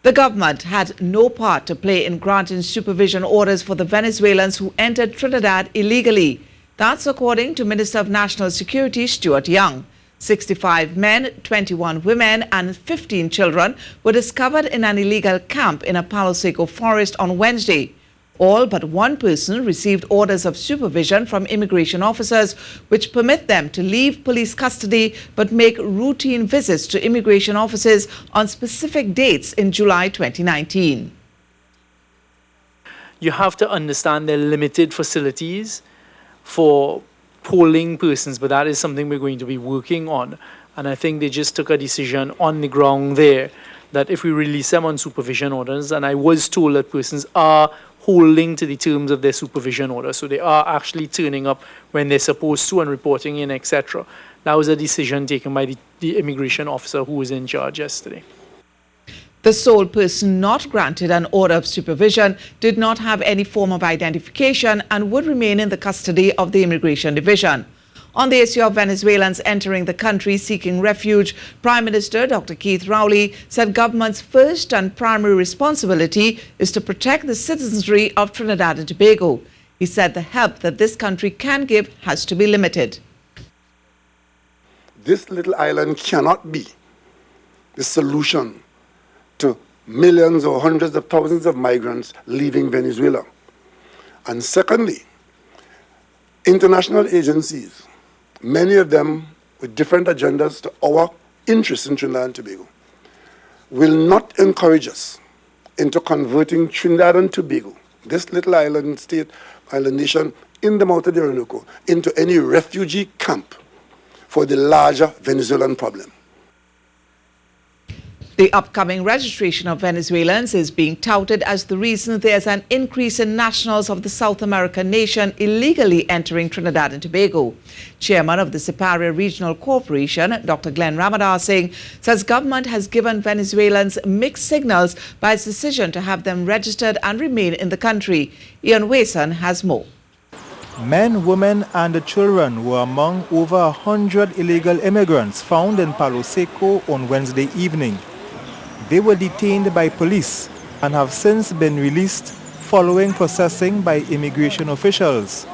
The government had no part to play in granting supervision orders for the Venezuelans who entered Trinidad illegally. That's according to Minister of National Security Stuart. 65 men, 21 women and 15 children were discovered in an illegal camp in a Palo Seco forest on Wednesday. All but one person received orders of supervision from immigration officers which permit them to leave police custody but make routine visits to immigration offices on specific dates in July 2019. You have to understand they're limited facilities for polling persons, but that is something we're going to be working on. And I think they just took a decision on the ground there that if we release them on supervision orders, and I was told that persons are holding to the terms of their supervision order, so they are actually turning up when they're supposed to and reporting in, etc. That was a decision taken by the immigration officer who was in charge yesterday. The sole person not granted an order of supervision did not have any form of identification and would remain in the custody of the Immigration Division. On the issue of Venezuelans entering the country seeking refuge, Prime Minister Dr. Keith Rowley said government's first and primary responsibility is to protect the citizenry of Trinidad and Tobago. He said the help that this country can give has to be limited. This little island cannot be the solution to millions or hundreds of thousands of migrants leaving Venezuela. And secondly, international agencies, many of them with different agendas to our interests in Trinidad and Tobago, will not encourage us into converting Trinidad and Tobago, this little island state, island nation in the mouth of the Orinoco, into any refugee camp for the larger Venezuelan problem. The upcoming registration of Venezuelans is being touted as the reason there's an increase in nationals of the South American nation illegally entering Trinidad and Tobago. Chairman of the Siparia Regional Corporation, Dr. Glenn Ramadar Singh, says government has given Venezuelans mixed signals by its decision to have them registered and remain in the country. Ian Wason has more. Men, women and children were among over 100 illegal immigrants found in Palo Seco on Wednesday evening. They were detained by police and have since been released following processing by immigration officials.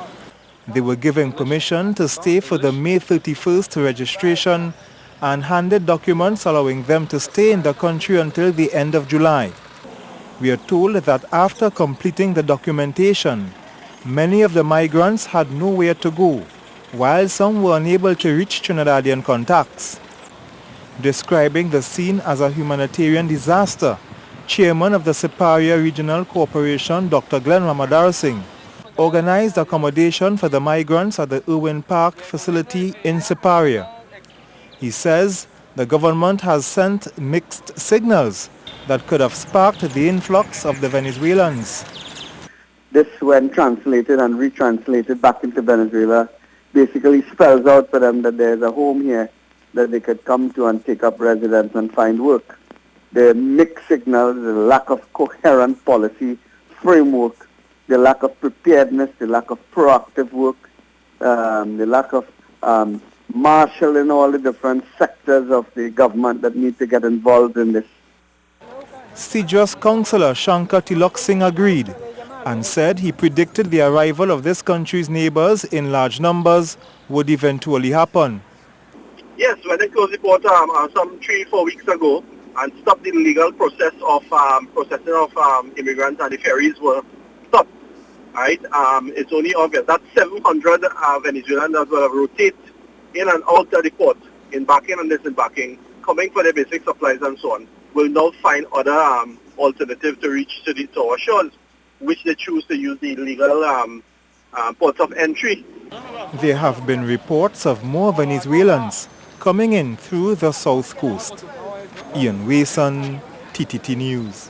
They were given permission to stay for the May 31st registration and handed documents allowing them to stay in the country until the end of July. We are told that after completing the documentation, many of the migrants had nowhere to go, while some were unable to reach Trinidadian contacts. Describing the scene as a humanitarian disaster, Chairman of the Siparia Regional Corporation, Dr. Glenn Ramadar Singh, organized accommodation for the migrants at the Irwin Park facility in Siparia. He says the government has sent mixed signals that could have sparked the influx of the Venezuelans. This, when translated and retranslated back into Venezuela, basically spells out for them that there's a home here that they could come to and take up residence and find work. The mixed signals, the lack of coherent policy framework, the lack of preparedness, the lack of proactive work, the lack of marshalling all the different sectors of the government that need to get involved in this. CJOS Councillor Shankar Tilok Singh agreed and said he predicted the arrival of this country's neighbors in large numbers would eventually happen. Yes, when they closed the port some 3-4 weeks ago and stopped the legal process of processing of immigrants, and the ferries were stopped. Right? It's only obvious that 700 Venezuelans that will rotate in and out of the port, embarking and disembarking, coming for their basic supplies and so on, will now find other alternatives to reach to our shores, which they choose to use the illegal ports of entry. There have been reports of more Venezuelans coming in through the south coast. Ian Wason, TTT News.